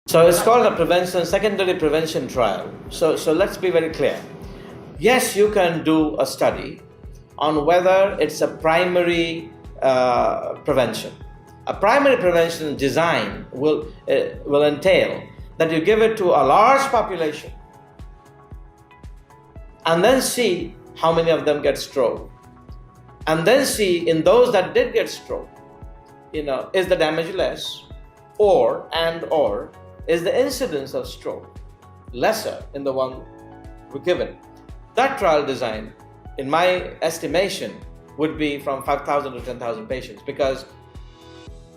So it's called a secondary prevention trial. So let's be very clear. Yes, you can do a study on whether it's a primary prevention. A primary prevention design will entail that you give it to a large population and then see how many of them get stroke, and then see in those that did get stroke, is the damage less, or is the incidence of stroke lesser in the one we given. That trial design, in my estimation, would be from 5,000 to 10,000 patients, because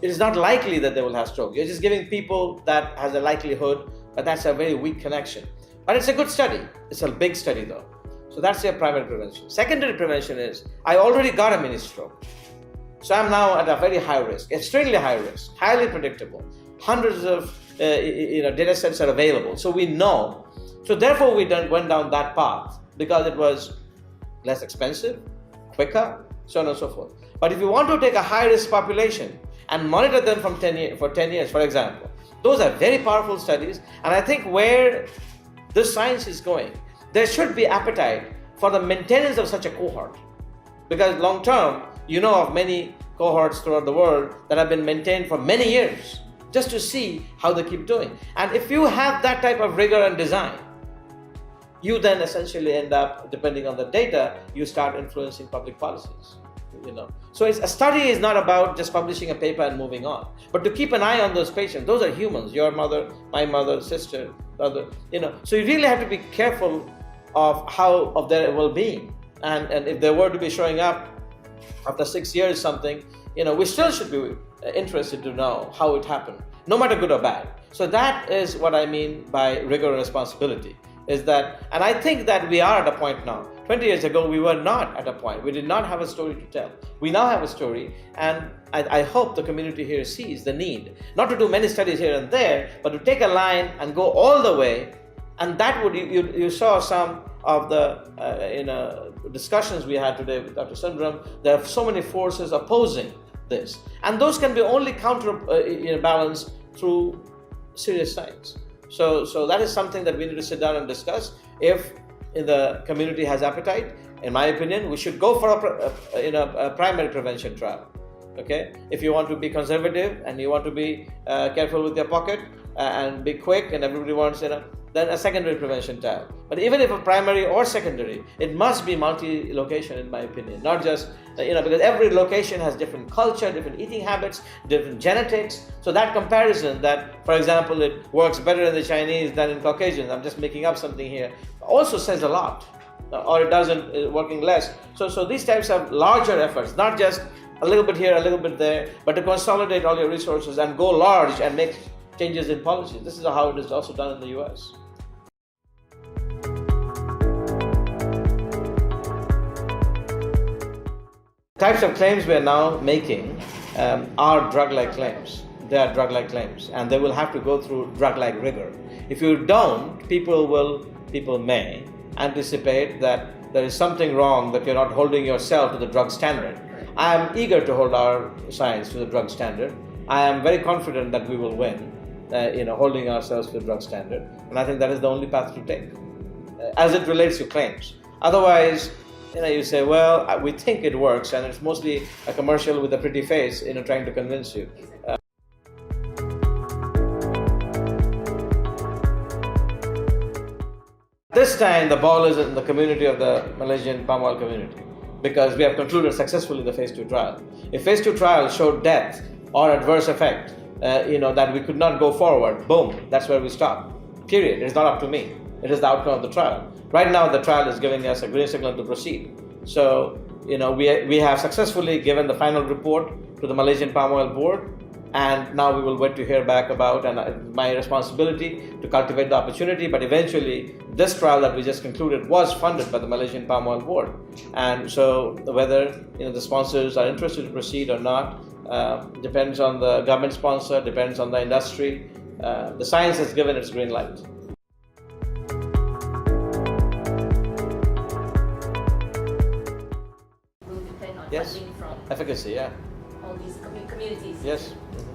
it is not likely that they will have stroke. You're just giving people that has a likelihood, but that's a very weak connection. But it's a good study. It's a big study though. So that's your primary prevention. Secondary prevention is, I already got a mini stroke. So I'm now at a very high risk, extremely high risk, highly predictable. Hundreds of data sets are available. So we know. So therefore we went down that path because it was less expensive, quicker, so on and so forth. But if you want to take a high risk population and monitor them for 10 years, for example, those are very powerful studies. And I think where this science is going, there should be appetite for the maintenance of such a cohort. Because long term, of many cohorts throughout the world that have been maintained for many years, just to see how they keep doing. And if you have that type of rigor and design, you then essentially end up, depending on the data, you start influencing public policies. So a study is not about just publishing a paper and moving on, but to keep an eye on those patients. Those are humans, your mother, my mother, sister, brother, So you really have to be careful of their well-being. And if they were to be showing up after 6 years something, we still should be interested to know how it happened, no matter good or bad. So that is what I mean by rigor and responsibility. And I think that we are at a point now. 20 years ago, we were not at a point. We did not have a story to tell. We now have a story, and I hope the community here sees the need, not to do many studies here and there, but to take a line and go all the way. And that would, you saw some of the discussions we had today with Dr. Sundaram. There are so many forces opposing this, and those can be only counterbalanced through serious science. So that is something that we need to sit down and discuss. If the community has appetite, in my opinion, we should go for a primary prevention trial. Okay, if you want to be conservative and you want to be careful with your pocket and be quick, and everybody wants, then a secondary prevention trial. But even if a primary or secondary, it must be multi-location, in my opinion, not just because every location has different culture, different eating habits, different genetics. So that comparison that, for example, it works better in the Chinese than in Caucasians, I'm just making up something here, also says a lot. Or it doesn't, working less. So these types of larger efforts, not just a little bit here, a little bit there, but to consolidate all your resources and go large and make changes in policy. This is how it is also done in the US. Types of claims we are now making are drug-like claims. They are drug-like claims, and they will have to go through drug-like rigor. If you don't, people may anticipate that there is something wrong, that you're not holding yourself to the drug standard. I am eager to hold our science to the drug standard. I am very confident that we will win, holding ourselves to the drug standard, and I think that is the only path to take, as it relates to claims. Otherwise, you say, well, we think it works, and it's mostly a commercial with a pretty face, trying to convince you. This time, the ball is in the community of the Malaysian palm oil community, because we have concluded successfully the phase 2 trial. If phase 2 trial showed death or adverse effect, that we could not go forward, boom, that's where we stop. Period. It's not up to me. It is the outcome of the trial. Right now, the trial is giving us a green signal to proceed. So, we have successfully given the final report to the Malaysian Palm Oil Board, and now we will wait to hear back about, and my responsibility to cultivate the opportunity. But eventually, this trial that we just concluded was funded by the Malaysian Palm Oil Board, and so whether the sponsors are interested to proceed or not depends on the government sponsor, depends on the industry. The science has given its green light. Yes, funding from efficacy, yeah. all these communities. Yes. Mm-hmm.